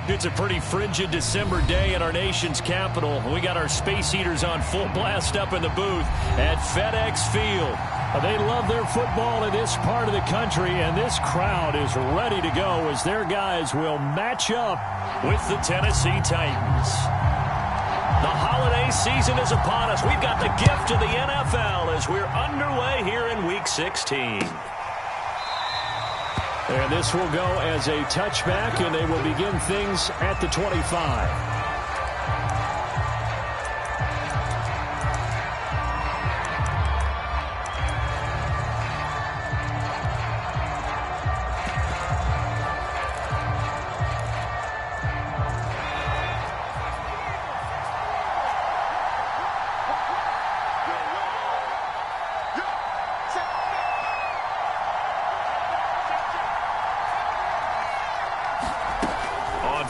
It's a pretty frigid December day in our nation's capital. We got our space heaters on full blast up in the booth at FedEx Field. They love their football in this part of the country, and this crowd is ready to go as their guys will match up with the Tennessee Titans. The holiday season is upon us. We've got the gift of the NFL as we're underway here in Week 16. And this will go as a touchback, and they will begin things at the 25.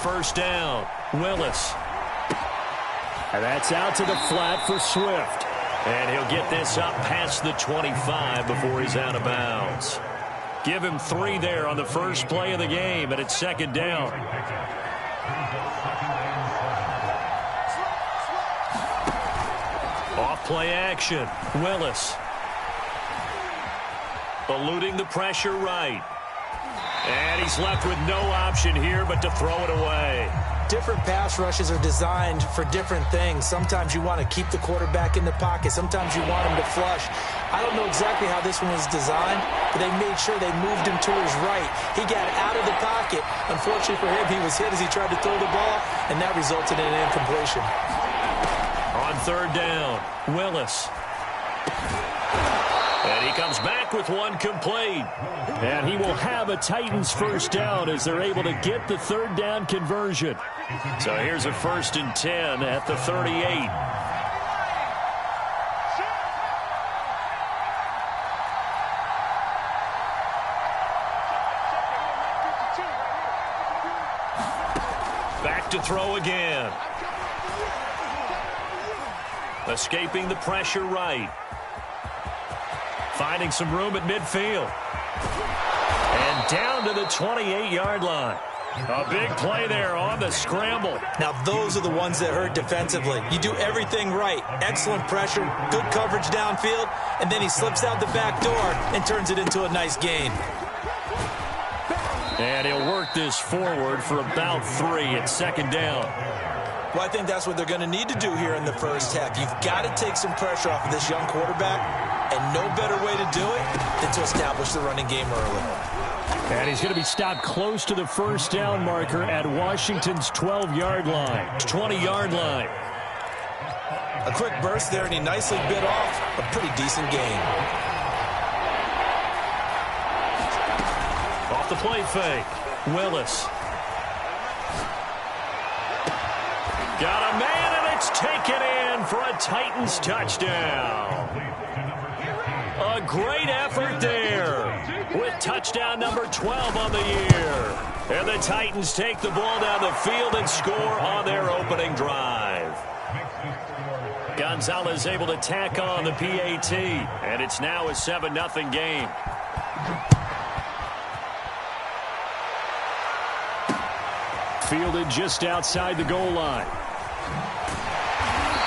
First down, Willis. And that's out to the flat for Swift. And he'll get this up past the 25 before he's out of bounds. Give him 3 there on the first play of the game, and it's second down. Off play action, Willis. Eluding the pressure right. And he's left with no option here but to throw it away. Different pass rushes are designed for different things. Sometimes you want to keep the quarterback in the pocket. Sometimes you want him to flush. I don't know exactly how this one was designed, but they made sure they moved him to his right. He got out of the pocket. Unfortunately for him, he was hit as he tried to throw the ball, and that resulted in an incompletion. On third down, Willis. And he comes back with one complete. And he will have a Titans first down as they're able to get the third down conversion. So here's a 1st and 10 at the 38. Back to throw again. Escaping the pressure right. Finding some room at midfield. And down to the 28-yard line. A big play there on the scramble. Now, those are the ones that hurt defensively. You do everything right. Excellent pressure, good coverage downfield, and then he slips out the back door and turns it into a nice gain. And he'll work this forward for about 3 at second down. Well, I think that's what they're going to need to do here in the first half. You've got to take some pressure off of this young quarterback, and no better way to do it than to establish the running game early. And he's going to be stopped close to the first down marker at Washington's 12-yard line. 20-yard line. A quick burst there, and he nicely bit off a pretty decent gain. Off the play fake, Willis. Got a man, and it's taken in for a Titans touchdown. A great effort there with touchdown number 12 on the year. And the Titans take the ball down the field and score on their opening drive. Gonzalez able to tack on the PAT, and it's now a 7-0 game. Fielded just outside the goal line.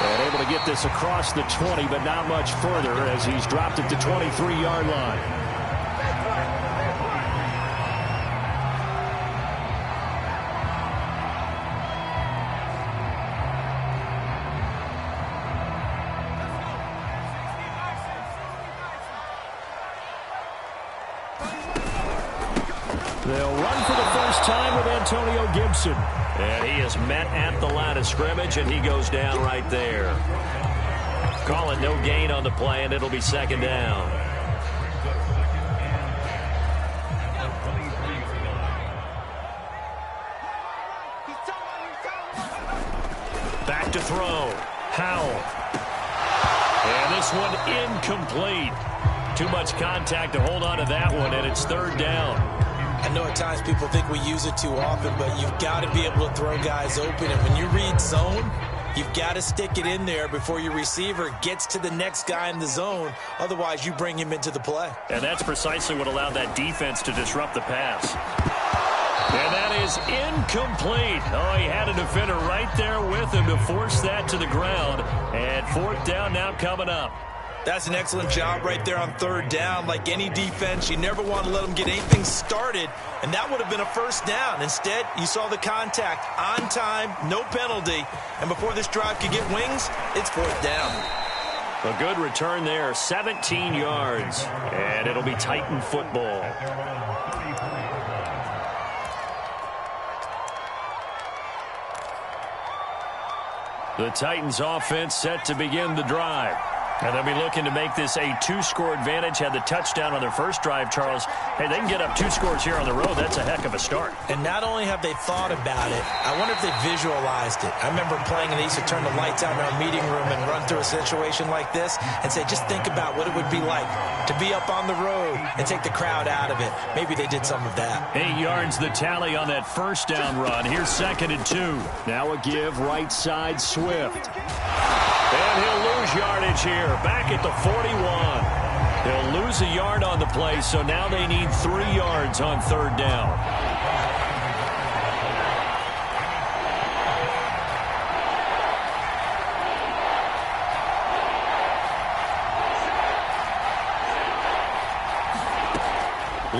And able to get this across the 20, but not much further as he's dropped at the 23-yard line. They'll run for the first time with Antonio Gibson. And he is met at the line of scrimmage, and he goes down right there. Call it no gain on the play, and it'll be second down. Back to throw. Howell. And this one incomplete. Too much contact to hold on to that one, and it's third down. I know at times people think we use it too often, but you've got to be able to throw guys open. And when you read zone, you've got to stick it in there before your receiver gets to the next guy in the zone. Otherwise, you bring him into the play. And that's precisely what allowed that defense to disrupt the pass. And that is incomplete. Oh, he had a defender right there with him to force that to the ground. And fourth down now coming up. That's an excellent job right there on third down. Like any defense, you never want to let them get anything started, and that would have been a first down. Instead, you saw the contact on time, no penalty, and before this drive could get wings, it's fourth down. A good return there, 17 yards, and it'll be Titan football. The Titans offense set to begin the drive. And they'll be looking to make this a two-score advantage. Had the touchdown on their first drive, Charles. Hey, they can get up 2 scores here on the road. That's a heck of a start. And not only have they thought about it, I wonder if they visualized it. I remember playing and they used to turn the lights out in our meeting room and run through a situation like this and say, just think about what it would be like to be up on the road and take the crowd out of it. Maybe they did some of that. 8 yards the tally on that first down run. Here's 2nd and 2. Now a give right side Swift. And he'll lose yardage here, back at the 41. They'll lose a yard on the play, so now they need 3 yards on third down.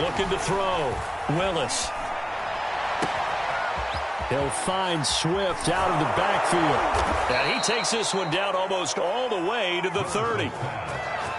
Looking to throw. Willis. He'll find Swift out of the backfield. And he takes this one down almost all the way to the 30.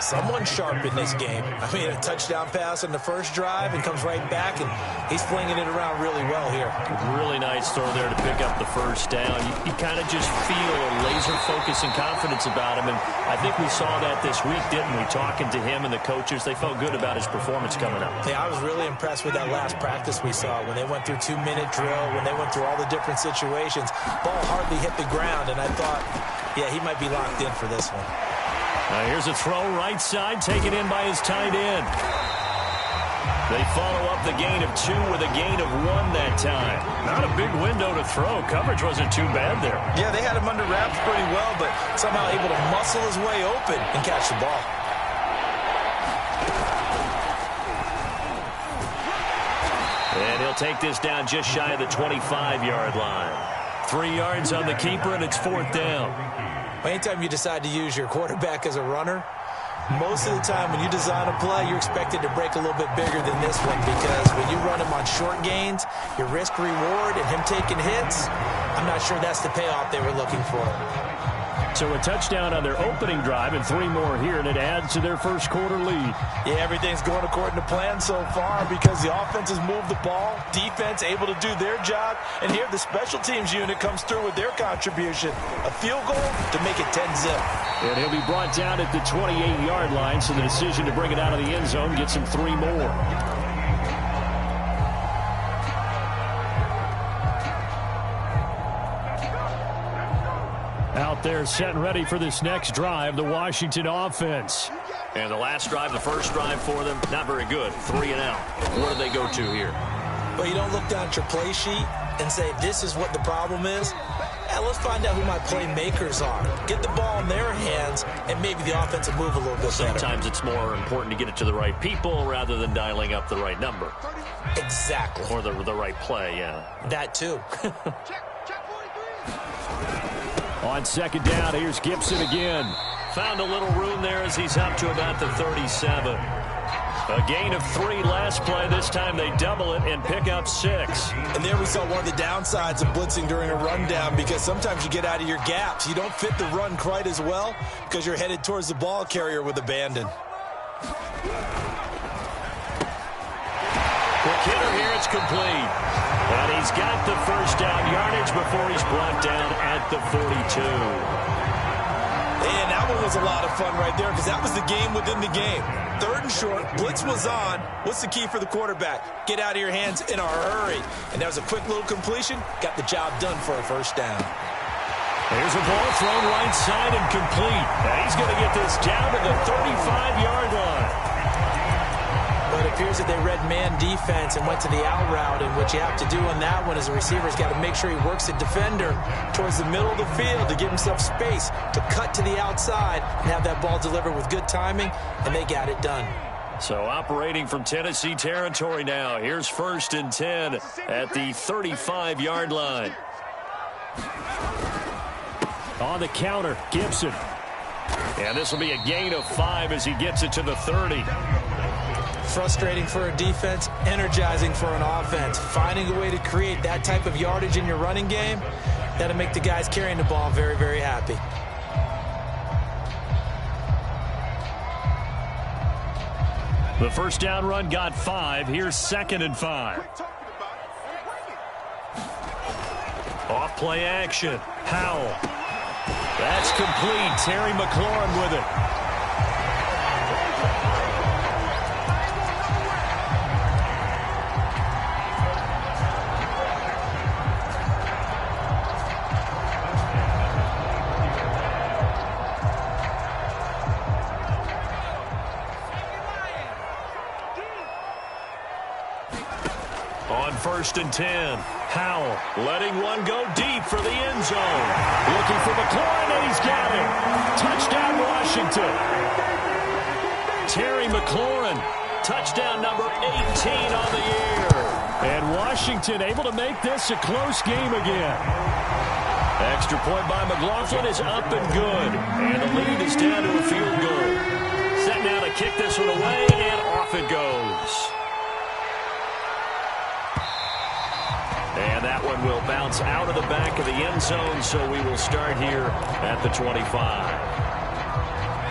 Someone sharp in this game. I mean, a touchdown pass on the first drive and comes right back, and he's flinging it around really well here. Really nice throw there to pick up the first down. You kind of just feel a laser focus and confidence about him, and I think we saw that this week, didn't we? Talking to him and the coaches, they felt good about his performance coming up. Yeah, I was really impressed with that last practice we saw when they went through 2-minute drill, when they went through all the different situations. Ball hardly hit the ground, and I thought, yeah, he might be locked in for this one. Here's a throw right side, taken in by his tight end. They follow up the gain of 2 with a gain of 1 that time. Not a big window to throw. Coverage wasn't too bad there. Yeah, they had him under wraps pretty well, but somehow able to muscle his way open and catch the ball. And he'll take this down just shy of the 25-yard line. 3 yards on the keeper, and it's fourth down. Anytime you decide to use your quarterback as a runner, most of the time when you design a play, you're expected to break a little bit bigger than this one, because when you run him on short gains, your risk-reward and him taking hits, I'm not sure that's the payoff they were looking for. So a touchdown on their opening drive and 3 more here, and it adds to their first quarter lead. Yeah, everything's going according to plan so far because the offense has moved the ball, defense able to do their job, and here the special teams unit comes through with their contribution. A field goal to make it 10-zip. And he'll be brought down at the 28-yard line, so the decision to bring it out of the end zone gets him 3 more. Out there set and ready for this next drive, the Washington offense. And the last drive, the first drive for them, not very good. 3 and out. What do they go to here? But you don't look down at your play sheet and say, this is what the problem is. Yeah, let's find out who my playmakers are. Get the ball in their hands, and maybe the offense will move a little bit better. Sometimes it's more important to get it to the right people rather than dialing up the right number. Exactly. Or the right play, yeah. That too. On second down, here's Gibson again. Found a little room there as he's up to about the 37. A gain of 3 last play. This time they double it and pick up 6. And there we saw one of the downsides of blitzing during a rundown, because sometimes you get out of your gaps. You don't fit the run quite as well because you're headed towards the ball carrier with abandon. Quick hitter here, it's complete. And he's got the first down yardage before he's brought down at the 42. And that one was a lot of fun right there, because that was the game within the game. 3rd and short, blitz was on. What's the key for the quarterback? Get out of your hands in a hurry. And that was a quick little completion. Got the job done for a first down. There's a ball thrown right side and complete. And he's going to get this down to the 35-yard line. But it appears that they read man defense and went to the out route, and what you have to do on that one is the receiver's got to make sure he works the defender towards the middle of the field to give himself space to cut to the outside and have that ball delivered with good timing, and they got it done. So operating from Tennessee territory now. Here's 1st and 10 at the 35-yard line. On the counter, Gibson. And this will be a gain of 5 as he gets it to the 30. Frustrating for a defense, energizing for an offense. Finding a way to create that type of yardage in your running game, that'll make the guys carrying the ball very, very happy. The first down run got 5. Here's 2nd and 5. Off play action. Howell. That's complete. Terry McLaurin with it. On 1st and 10, Howell letting one go deep for the end zone. Looking for McLaurin, and he's got it. Touchdown, Washington. Terry McLaurin, touchdown number 18 on the year. And Washington able to make this a close game again. Extra point by McLaughlin is up and good. And the lead is down to a field goal. Set now to kick this one away, and off it goes. And that one will bounce out of the back of the end zone, so we will start here at the 25.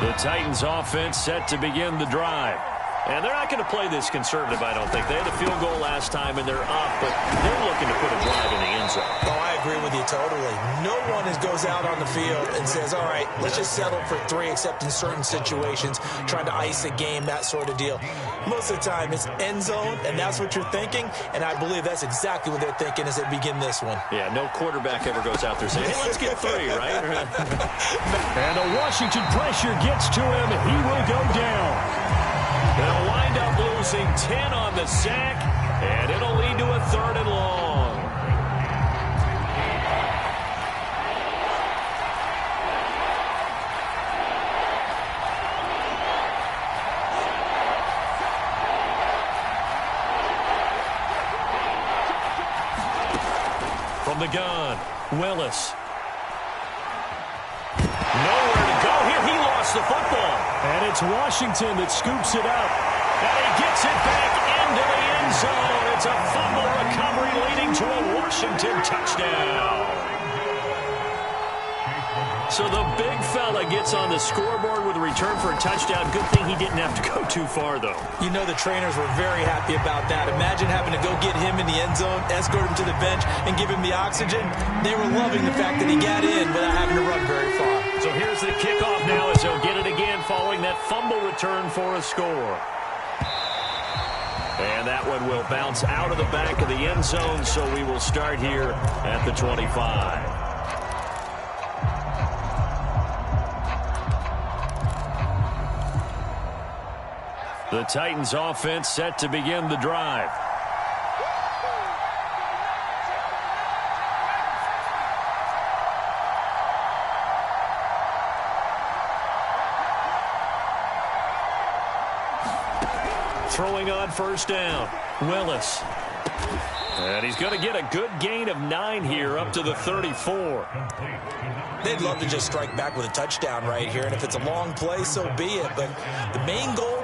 The Titans offense set to begin the drive. And they're not going to play this conservative, I don't think. They had a field goal last time, and they're up, but they're looking to put a drive in the end zone. Oh, I agree with you totally. No one goes out on the field and says, all right, let's just settle for 3, except in certain situations, trying to ice a game, that sort of deal. Most of the time, it's end zone, and that's what you're thinking, and I believe that's exactly what they're thinking as they begin this one. Yeah, no quarterback ever goes out there saying, hey, let's get 3, right? And the Washington pressure gets to him. He will go down. They'll wind up losing 10 on the sack, and it'll lead to a 3rd and long. From the gun, Willis. Nowhere to go here. He lost the football. And it's Washington that scoops it up. And he gets it back into the end zone. It's a fumble recovery leading to a Washington touchdown. So the big fella gets on the scoreboard with a return for a touchdown. Good thing he didn't have to go too far, though. You know the trainers were very happy about that. Imagine having to go get him in the end zone, escort him to the bench, and give him the oxygen. They were loving the fact that he got in without having to run very far. So here's the kickoff now as they'll get it again following that fumble return for a score. And that one will bounce out of the back of the end zone, so we will start here at the 25. The Titans offense set to begin the drive. Throwing on 1st down, Willis. And he's going to get a good gain of 9 here up to the 34. They'd love to just strike back with a touchdown right here, and if it's a long play, so be it. But the main goal,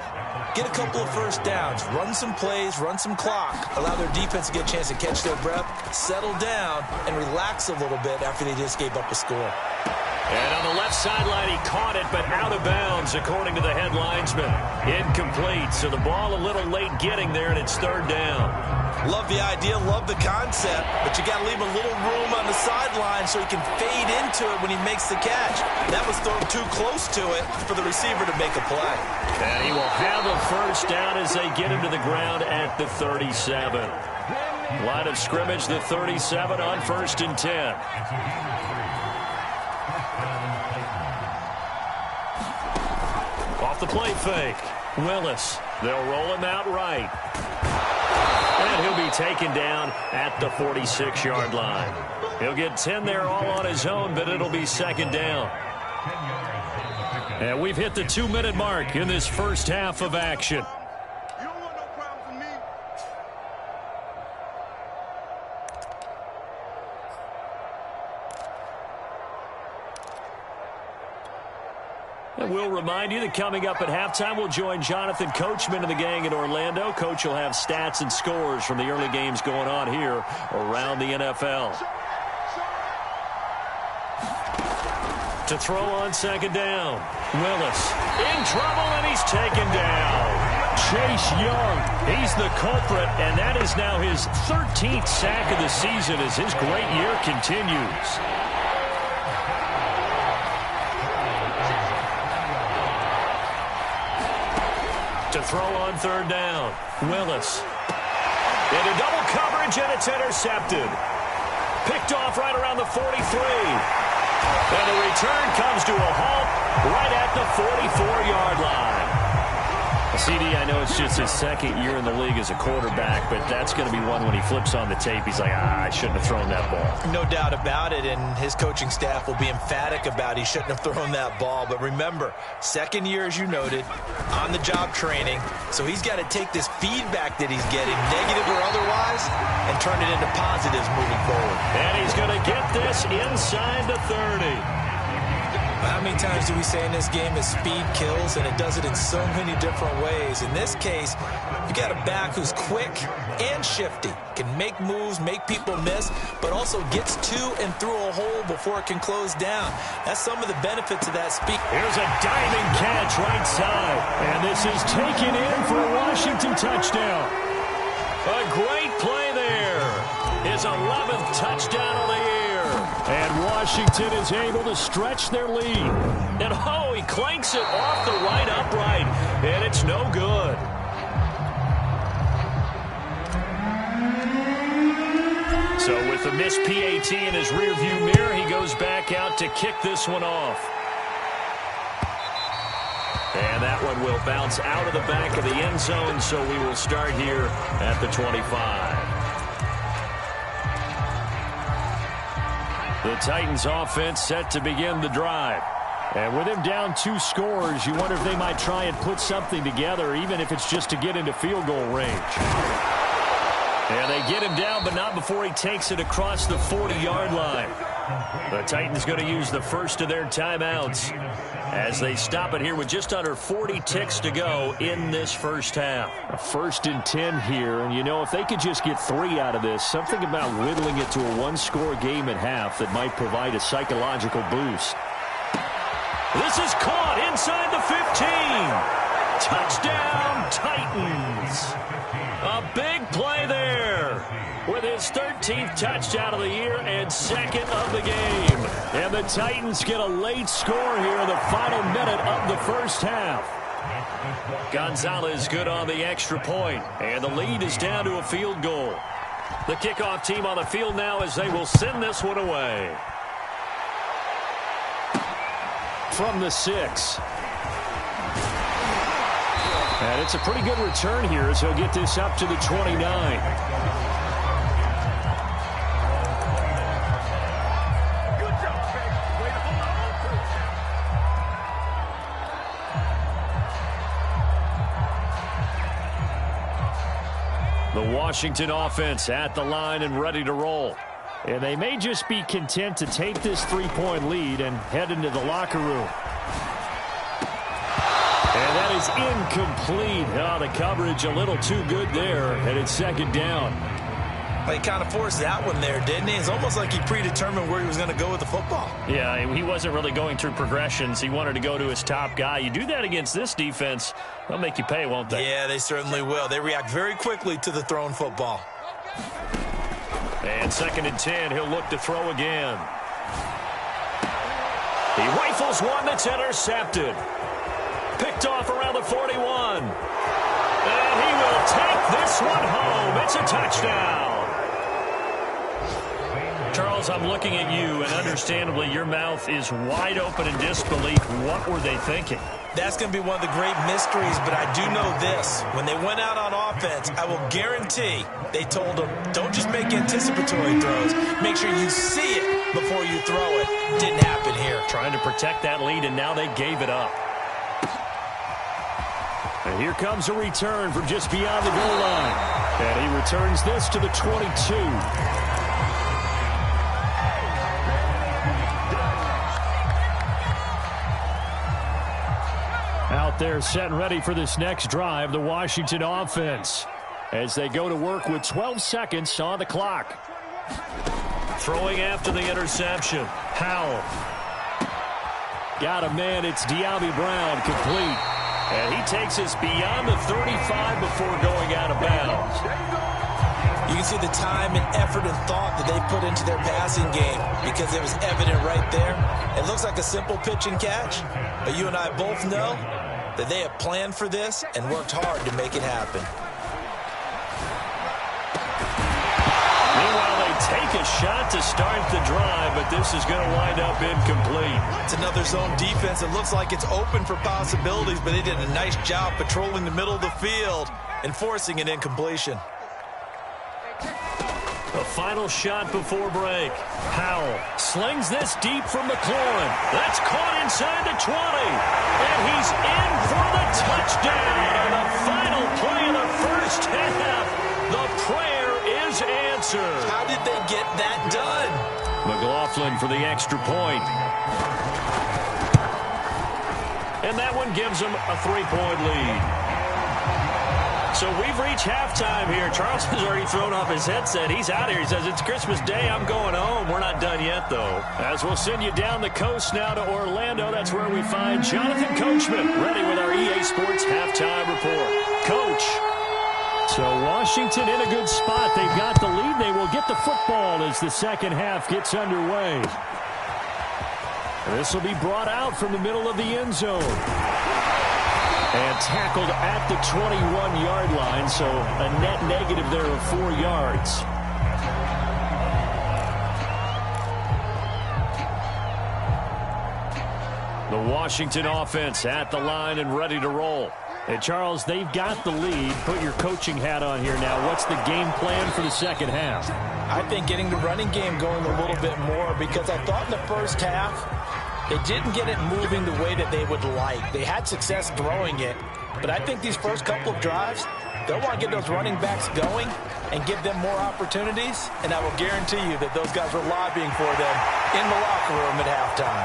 get a couple of 1st downs, run some plays, run some clock, allow their defense to get a chance to catch their breath, settle down, and relax a little bit after they just gave up a score. And on the left sideline, he caught it, but out of bounds, according to the head linesman. Incomplete, so the ball a little late getting there, and it's 3rd down. Love the idea, love the concept, but you got to leave a little room on the sideline so he can fade into it when he makes the catch. That was thrown too close to it for the receiver to make a play. And he will have a 1st down as they get him to the ground at the 37. Line of scrimmage, the 37 on 1st and 10. Off the play fake, Willis. They'll roll him out right. And he'll be taken down at the 46-yard line. He'll get 10 there all on his own, but it'll be 2nd down. And we've hit the 2-minute mark in this first half of action. remind you that coming up at halftime, we'll join Jonathan Coachman and the gang in Orlando. Coach will have stats and scores from the early games going on here around the NFL. To throw on second down. Willis in trouble, and he's taken down. Chase Young, he's the culprit, and that is now his 13th sack of the season as his great year continues. To throw on third down. Willis. Into double coverage, and it's intercepted. Picked off right around the 43. And the return comes to a halt right at the 44-yard line. CD, I know it's just his second year in the league as a quarterback, but that's going to be one when he flips on the tape. He's like, I shouldn't have thrown that ball. No doubt about it, and his coaching staff will be emphatic about he shouldn't have thrown that ball. But remember, second year, as you noted, on-the-job training, so he's got to take this feedback that he's getting, negative or otherwise, and turn it into positives moving forward. And he's going to get this inside the 30. How many times do we say in this game that speed kills, and it does it in so many different ways? In this case, you got a back who's quick and shifty, can make moves, make people miss, but also gets to and through a hole before it can close down. That's some of the benefits of that speed. Here's a diving catch right side, and this is taken in for a Washington touchdown. A great play there. His 11th touchdown of the year. And Washington is able to stretch their lead. And, oh, he clanks it off the right upright. And it's no good. So with the missed PAT in his rearview mirror, he goes back out to kick this one off. And that one will bounce out of the back of the end zone, so we will start here at the 25. The Titans offense set to begin the drive. And with him down 2 scores, you wonder if they might try and put something together, even if it's just to get into field goal range. And they get him down, but not before he takes it across the 40-yard line. The Titans going to use the first of their timeouts as they stop it here with just under 40 ticks to go in this first half. A 1st and 10 here, and you know, if they could just get 3 out of this, something about whittling it to a 1-score game at half that might provide a psychological boost. This is caught inside the 15. Touchdown, Titans. A big play there with his 13th touchdown of the year and 2nd of the game. And the Titans get a late score here in the final minute of the first half. Gonzalez good on the extra point, and the lead is down to a field goal. The kickoff team on the field now as they will send this one away. From the 6. And it's a pretty good return here as he'll get this up to the 29. The Washington offense at the line and ready to roll. And they may just be content to take this 3-point lead and head into the locker room. And that is incomplete. Oh, the coverage a little too good there, and it's 2nd down. Well, he kind of forced that one there, didn't he? It's almost like he predetermined where he was going to go with the football. Yeah, he wasn't really going through progressions. He wanted to go to his top guy. You do that against this defense, they'll make you pay, won't they? Yeah, they certainly will. They react very quickly to the thrown football. And 2nd and 10, he'll look to throw again. He rifles one that's intercepted. Picked off around the 41. And he will take this one home. It's a touchdown. Charles, I'm looking at you, and understandably your mouth is wide open in disbelief. What were they thinking? That's going to be one of the great mysteries, but I do know this. When they went out on offense, I will guarantee they told them, don't just make anticipatory throws. Make sure you see it before you throw it. Didn't happen here. Trying to protect that lead, and now they gave it up. And here comes a return from just beyond the goal line. And he returns this to the 22. Out there set and ready for this next drive, the Washington offense, as they go to work with 12 seconds on the clock. Throwing after the interception. Howell. Got a man. It's De'Ami Brown, complete. And he takes us beyond the 35 before going out of bounds. You can see the time and effort and thought that they put into their passing game because it was evident right there. It looks like a simple pitch and catch, but you and I both know that they have planned for this and worked hard to make it happen. Meanwhile, they take a shot to start the drive, but this is going to wind up incomplete. It's another zone defense. It looks like it's open for possibilities, but they did a nice job patrolling the middle of the field and forcing an incompletion. A final shot before break. Howell slings this deep from McLaurin. That's caught inside the 20. And he's in for the touchdown. On the final play of the first half, the prayer is answered. How did they get that done? McLaughlin for the extra point. And that one gives them a 3-point lead. So we've reached halftime here. Charles has already thrown off his headset. He's out here. He says, it's Christmas Day. I'm going home. We're not done yet, though. As we'll send you down the coast now to Orlando. That's where we find Jonathan Coachman ready with our EA Sports Halftime Report. Coach. So Washington in a good spot. They've got the lead. They will get the football as the second half gets underway. This will be brought out from the middle of the end zone. And tackled at the 21-yard line, so a net negative there of 4 yards. The Washington offense at the line and ready to roll. And Charles, they've got the lead. Put your coaching hat on here now. What's the game plan for the second half? I think getting the running game going a little bit more, because I thought in the first half they didn't get it moving the way that they would like. They had success throwing it, but I think these first couple of drives, they'll want to get those running backs going and give them more opportunities, and I will guarantee you that those guys were lobbying for them in the locker room at halftime.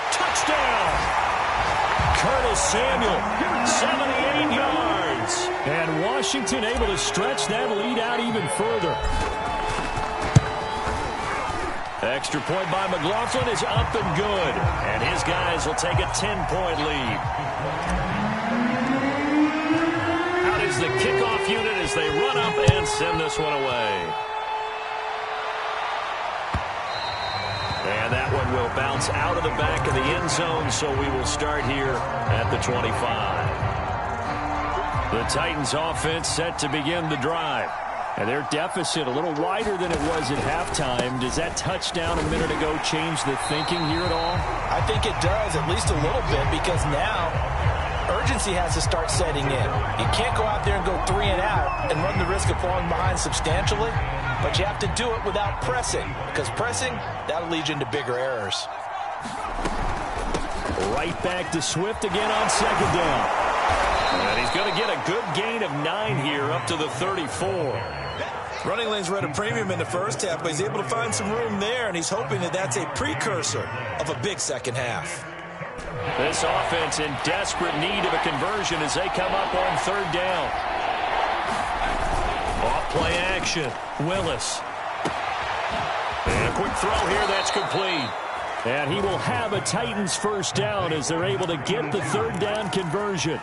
Touchdown! Curtis Samuel, 78 yards. And Washington able to stretch that lead out even further. Extra point by McLaughlin is up and good. And his guys will take a 10-point lead. Out is the kickoff unit as they run up and send this one away. And that one will bounce out of the back of the end zone, so we will start here at the 25. The Titans offense set to begin the drive. And their deficit a little wider than it was at halftime. Does that touchdown a minute ago change the thinking here at all? I think it does, at least a little bit, because now urgency has to start setting in. You can't go out there and go 3 and out and run the risk of falling behind substantially, but you have to do it without pressing, because pressing, that'll lead you into bigger errors. Right back to Swift again on second down. And he's going to get a good gain of 9 here up to the 34. Running lanes were at a premium in the first half, but he's able to find some room there, and he's hoping that that's a precursor of a big second half. This offense in desperate need of a conversion as they come up on third down. Off play action. Willis. And a quick throw here that's complete. And he will have a Titans first down as they're able to get the third down conversion.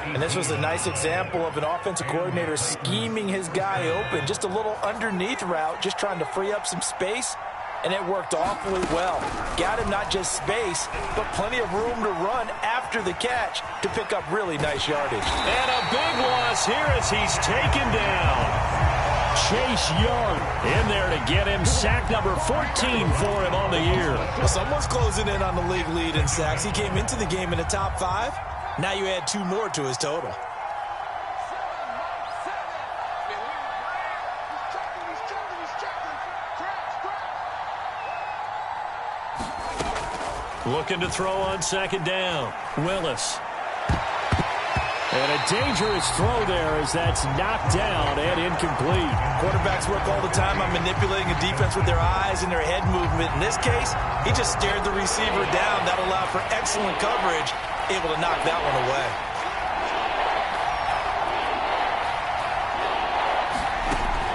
And this was a nice example of an offensive coordinator scheming his guy open. Just a little underneath route, just trying to free up some space. And it worked awfully well. Got him not just space, but plenty of room to run after the catch to pick up really nice yardage. And a big loss here as he's taken down. Chase Young in there to get him sack number 14 for him on the year. Well, someone's closing in on the league lead in sacks. He came into the game in the top 5. Now you add 2 more to his total. Looking to throw on second down. Willis. And a dangerous throw there as that's knocked down and incomplete. Quarterbacks work all the time on manipulating a defense with their eyes and their head movement. In this case, he just stared the receiver down. That allowed for excellent coverage, able to knock that one away.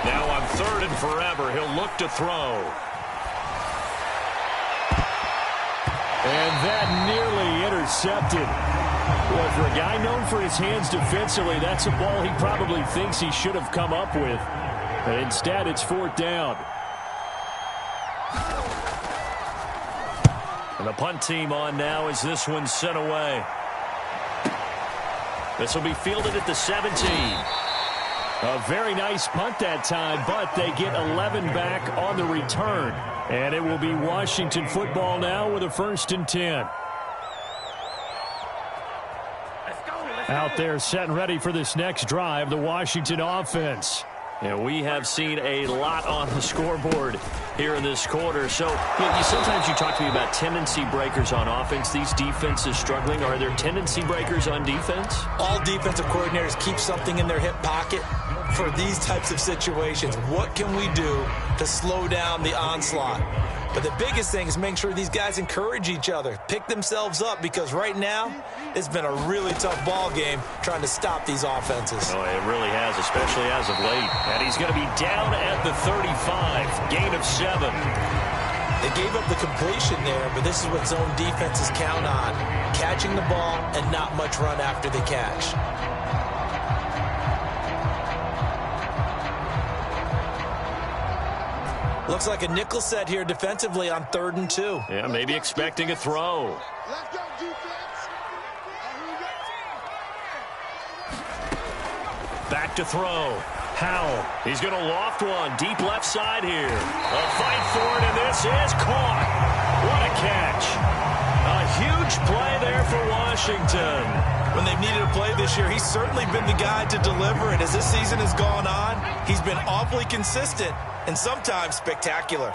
Now on 3rd and forever, he'll look to throw. And that nearly intercepted. Well, for a guy known for his hands defensively, that's a ball he probably thinks he should have come up with. But instead, it's 4th down. And the punt team on now as this one's sent away. This will be fielded at the 17. A very nice punt that time, but they get 11 back on the return. And it will be Washington football now with a 1st and 10. Out there set and ready for this next drive, the Washington offense. And we have seen a lot on the scoreboard here in this quarter. So sometimes you talk to me about tendency breakers on offense. These defenses struggling. Are there tendency breakers on defense? All defensive coordinators keep something in their hip pocket for these types of situations. What can we do to slow down the onslaught? But the biggest thing is make sure these guys encourage each other, pick themselves up, because right now it's been a really tough ball game trying to stop these offenses. Oh, it really has, especially as of late. And he's going to be down at the 35, gain of 7. They gave up the completion there, but this is what zone defenses count on, catching the ball and not much run after the catch. Looks like a nickel set here defensively on 3rd and 2. Yeah, maybe expecting a throw. Let's go, defense. Back to throw. Howell. He's going to loft one. Deep left side here. A fight for it, and this is caught. What a catch. A huge play there for Washington. When they've needed a play this year, he's certainly been the guy to deliver it. As this season has gone on, he's been awfully consistent and sometimes spectacular.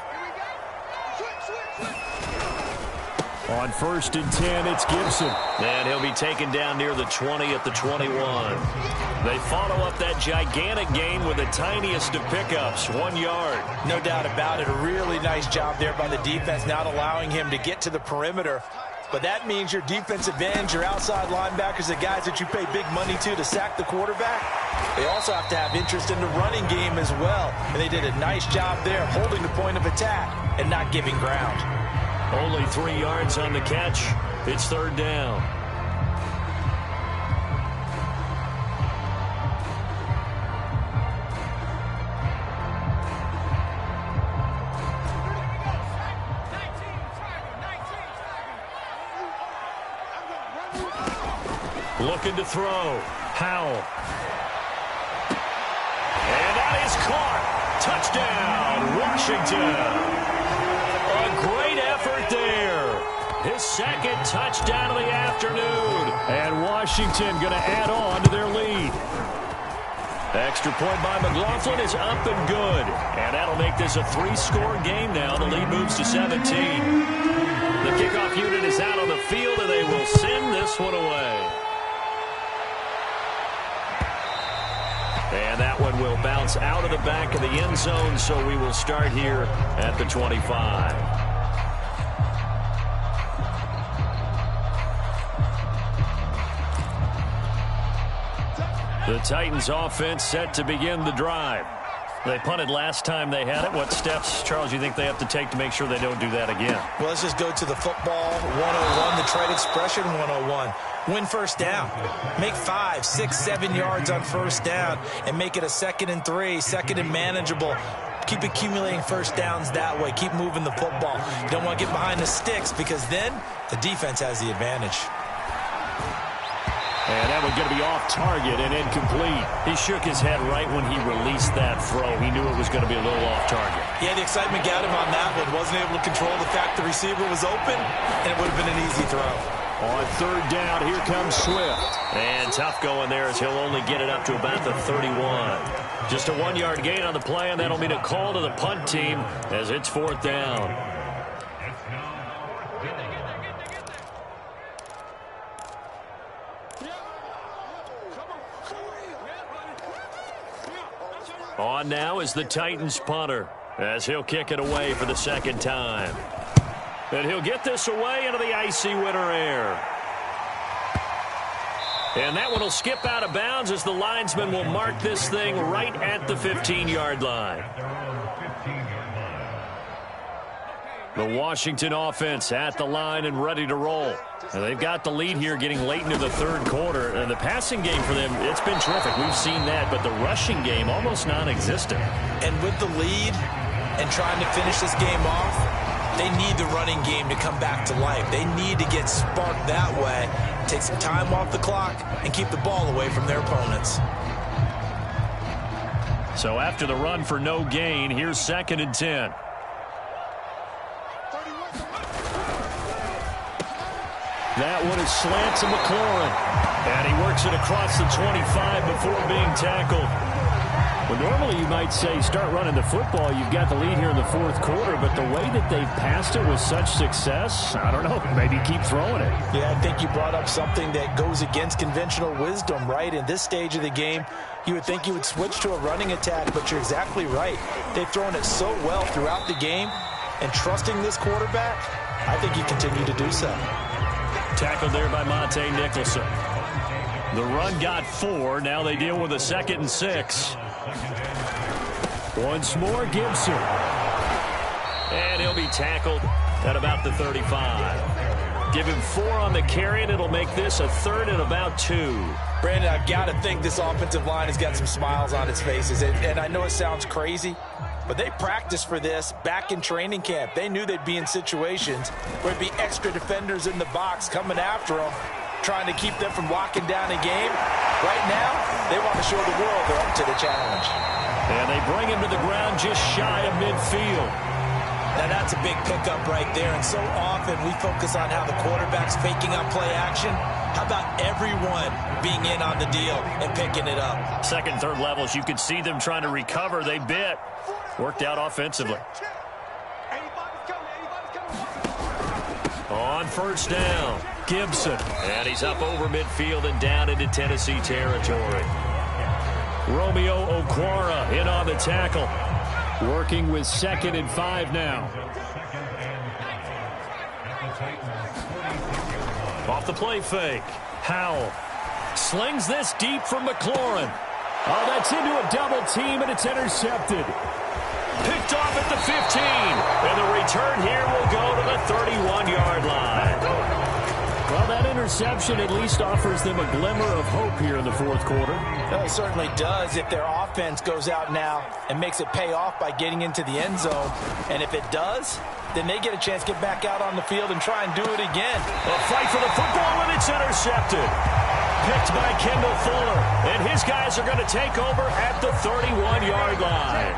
On 1st and 10, it's Gibson. And he'll be taken down near the 20 at the 21. They follow up that gigantic gain with the tiniest of pickups, 1 yard. No doubt about it. A really nice job there by the defense, not allowing him to get to the perimeter. But that means your defensive ends, your outside linebackers, the guys that you pay big money to sack the quarterback, they also have to have interest in the running game as well. And they did a nice job there, holding the point of attack and not giving ground. Only 3 yards on the catch. It's 3rd down. Looking to throw. Howell. And that is caught. Touchdown, Washington. A great effort there. His 2nd touchdown of the afternoon. And Washington going to add on to their lead. Extra point by McLaughlin is up and good. And that'll make this a 3-score game now. The lead moves to 17. The kickoff unit is out on the field, and they will send this one away. And that one will bounce out of the back of the end zone, so we will start here at the 25. The Titans offense set to begin the drive. They punted last time they had it. What steps, Charles, you think they have to take to make sure they don't do that again? Well, let's just go to the football 101, the trade expression 101. Win 1st down. Make 5, 6, 7 yards on 1st down and make it a 2nd and 3, 2nd and manageable. Keep accumulating 1st downs that way. Keep moving the football. You don't want to get behind the sticks because then the defense has the advantage. And that one's going to be off target and incomplete. He shook his head right when he released that throw. He knew it was going to be a little off target. Yeah, the excitement got him on that one. Wasn't able to control the fact the receiver was open, and it would have been an easy throw. On 3rd down, here comes Swift. And tough going there as he'll only get it up to about the 31. Just a 1-yard gain on the play, and that'll mean a call to the punt team as it's 4th down. on now is the Titans punter, as he'll kick it away for the second time. And he'll get this away into the icy winter air. And that one will skip out of bounds as the linesman will mark this thing right at the 15-yard line. The Washington offense at the line and ready to roll. And they've got the lead here getting late into the third quarter. And the passing game for them, it's been terrific. We've seen that. But the rushing game, almost non-existent. And with the lead and trying to finish this game off, they need the running game to come back to life. They need to get sparked that way, take some time off the clock, and keep the ball away from their opponents. So after the run for no gain, here's 2nd and 10. That one is slant to McLaurin. And he works it across the 25 before being tackled. Well, normally you might say start running the football. You've got the lead here in the fourth quarter. But the way that they've passed it with such success, I don't know, maybe keep throwing it. Yeah, I think you brought up something that goes against conventional wisdom, right? In this stage of the game, you would think you would switch to a running attack, but you're exactly right. They've thrown it so well throughout the game, and trusting this quarterback, I think you continue to do so. Tackled there by Monte Nicholson. The run got 4. Now they deal with a 2nd and 6. Once more, Gibson. And he'll be tackled at about the 35. Give him 4 on the carry, and it'll make this a 3rd and about 2. Brandon, I've got to think this offensive line has got some smiles on its faces. And I know it sounds crazy, but they practiced for this back in training camp. They knew they'd be in situations where there'd be extra defenders in the box coming after them, trying to keep them from locking down a game. Right now, they want to show the world they're up to the challenge. And they bring him to the ground just shy of midfield. Now, that's a big pickup right there. And so often we focus on how the quarterback's faking on play action. How about everyone being in on the deal and picking it up? Second, third levels, you could see them trying to recover. They bit. Worked out offensively. On first down, Gibson. And he's up over midfield and down into Tennessee territory. Romeo Okwara in on the tackle. Working with 2nd and 5 now. Off the play fake. Howell slings this deep from McLaurin. Oh, that's into a double team, and it's intercepted. Picked off at the 15. And the return here will go to the 31-yard line. Well, that interception at least offers them a glimmer of hope here in the fourth quarter. Well, it certainly does if their offense goes out now and makes it pay off by getting into the end zone. And if it does, then they get a chance to get back out on the field and try and do it again. A fight for the football, and it's intercepted. Picked by Kendall Fuller. And his guys are going to take over at the 31-yard line.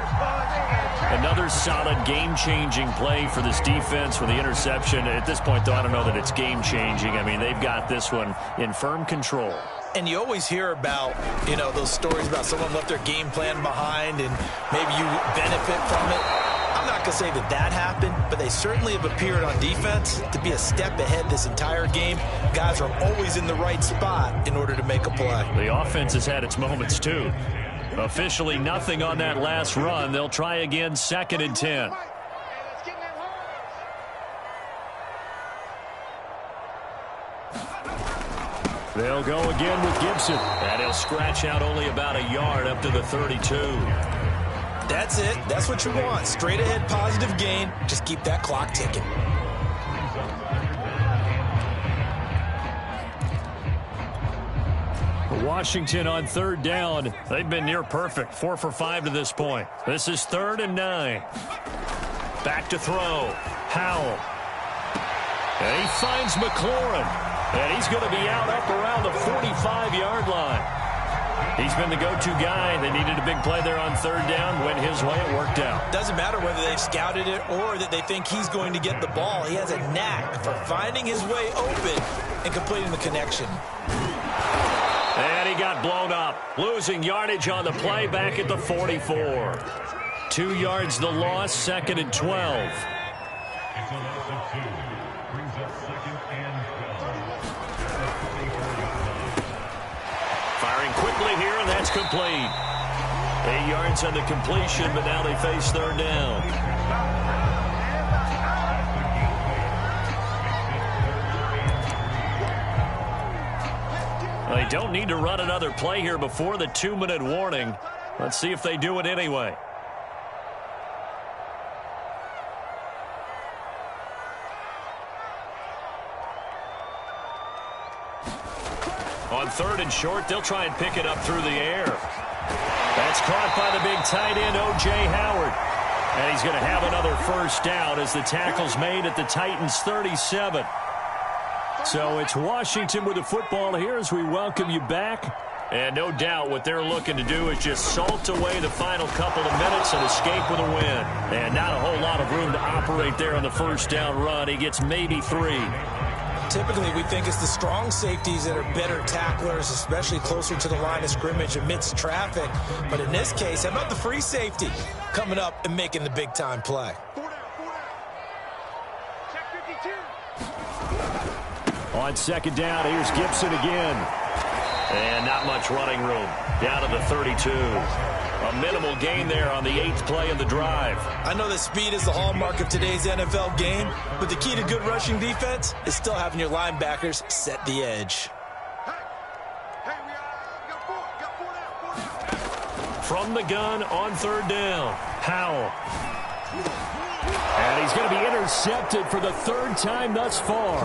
Another solid game-changing play for this defense with the interception. At this point, though, I don't know that it's game-changing. I mean, they've got this one in firm control. And you always hear about, you know, those stories about someone left their game plan behind and maybe you benefit from it. I'm not going to say that that happened, but they certainly have appeared on defense to be a step ahead this entire game. Guys are always in the right spot in order to make a play. The offense has had its moments, too. Officially nothing on that last run. They'll try again, 2nd and 10. They'll go again with Gibson. And he'll scratch out only about a yard up to the 32. That's it. That's what you want. Straight ahead positive gain. Just keep that clock ticking. Washington on 3rd down. They've been near perfect. 4 for 5 to this point. This is 3rd and 9. Back to throw. Howell. And he finds McLaurin. And he's going to be out up around the 45-yard line. He's been the go-to guy. They needed a big play there on 3rd down. Went his way. It worked out. Doesn't matter whether they've scouted it or that they think he's going to get the ball. He has a knack for finding his way open and completing the connection. And he got blown up. Losing yardage on the play back at the 44. 2 yards the loss, 2nd and 12. Firing quickly here, and that's complete. 8 yards on the completion, but now they face third down. They don't need to run another play here before the 2-minute warning. Let's see if they do it anyway. On 3rd and short, they'll try and pick it up through the air. That's caught by the big tight end, O.J. Howard. And he's going to have another first down as the tackle's made at the Titans' 37. So it's Washington with the football here as we welcome you back. And no doubt what they're looking to do is just salt away the final couple of minutes and escape with a win. And not a whole lot of room to operate there on the first down run. He gets maybe 3. Typically, we think it's the strong safeties that are better tacklers, especially closer to the line of scrimmage amidst traffic. But in this case, how about the free safety coming up and making the big-time play? On 2nd down, here's Gibson again. And not much running room. Down to the 32. A minimal gain there on the 8th play of the drive. I know that speed is the hallmark of today's NFL game, but the key to good rushing defense is still having your linebackers set the edge. From the gun on 3rd down, Powell. And he's going to be intercepted for the 3rd time thus far.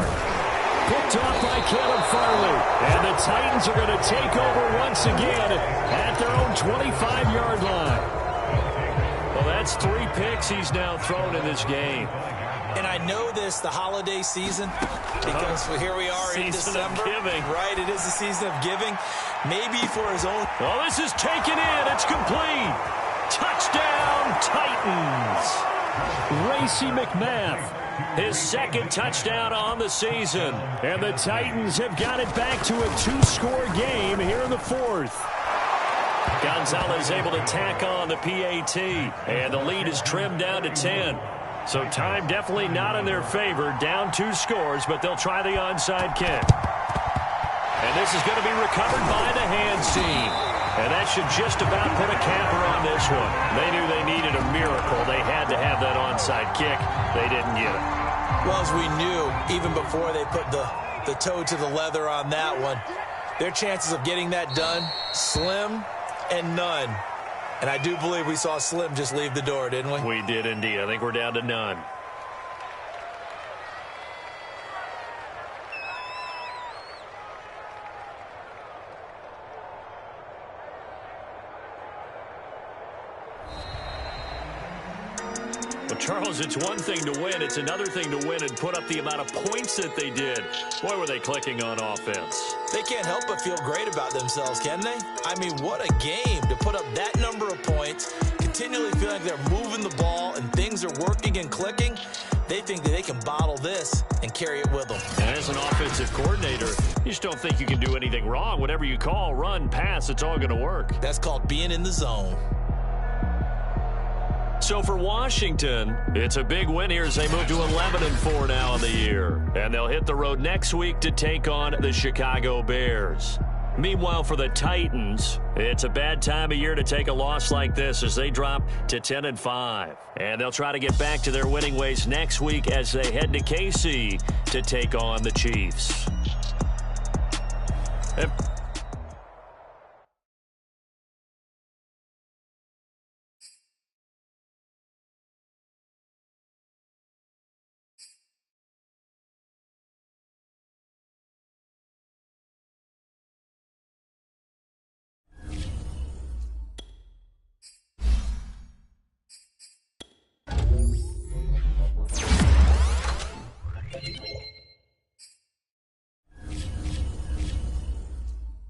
Picked off by Caleb Farley. And the Titans are going to take over once again at their own 25-yard line. Well, that's 3 picks he's now thrown in this game. And I know this, the holiday season, because here we are in December. Giving. Right, it is the season of giving. Maybe for his own. Oh, this is taken in. It's complete. Touchdown, Titans. Racey McMath. His 2nd touchdown on the season. And the Titans have got it back to a 2-score game here in the 4th. Gonzalez able to tack on the PAT. And the lead is trimmed down to 10. So time definitely not in their favor. Down 2 scores, but they'll try the onside kick. And this is going to be recovered by the hands team. And that should just about put a capper on this one. They knew they needed a miracle. They had to have that onside kick. They didn't get it. Well, as we knew, even before they put the toe to the leather on that one, their chances of getting that done, slim and none. And I do believe we saw Slim just leave the door, didn't we? We did indeed. I think we're down to none. Well, Charles, it's one thing to win. It's another thing to win and put up the amount of points that they did. Boy, were they clicking on offense. They can't help but feel great about themselves, can they? I mean, what a game to put up that number of points, continually feeling like they're moving the ball and things are working and clicking. They think that they can bottle this and carry it with them. And as an offensive coordinator, you just don't think you can do anything wrong. Whatever you call, run, pass, it's all going to work. That's called being in the zone. So for Washington, it's a big win here as they move to 11-4 now in the year. And they'll hit the road next week to take on the Chicago Bears. Meanwhile, for the Titans, it's a bad time of year to take a loss like this as they drop to 10-5. And they'll try to get back to their winning ways next week as they head to KC to take on the Chiefs.